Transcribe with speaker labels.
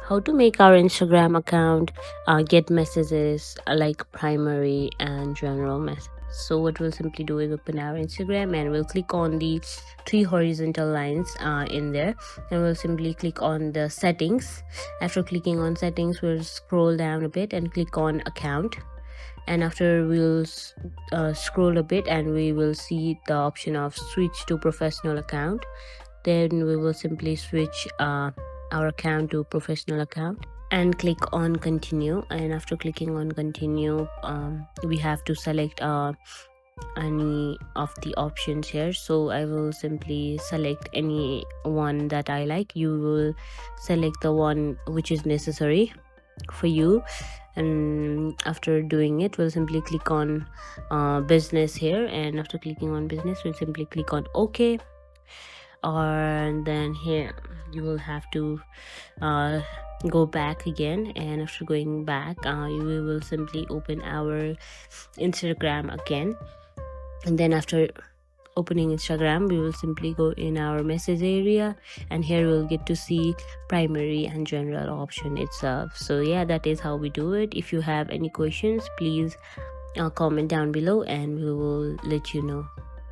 Speaker 1: how to make our Instagram account get messages like primary and general message. So what we'll simply do is open our Instagram and we'll click on the three horizontal lines in there, and we'll simply click on the settings. After clicking on settings, we'll scroll down a bit and click on account, and after we'll scroll a bit and we will see the option of switch to professional account. Then we will simply switch our account to professional account and click on continue. And after clicking on continue, we have to select any of the options here. So I will simply select any one that I like. You will select the one which is necessary for you, and after doing it, we'll simply click on business here, and after clicking on business, we'll simply click on OK. Or then here you will have to go back again, and after going back, we will simply open our Instagram again. And then after opening Instagram, we will simply go in our message area, and here we'll get to see primary and general option itself. So yeah, that is how we do it. If you have any questions, please comment down below and we will let you know.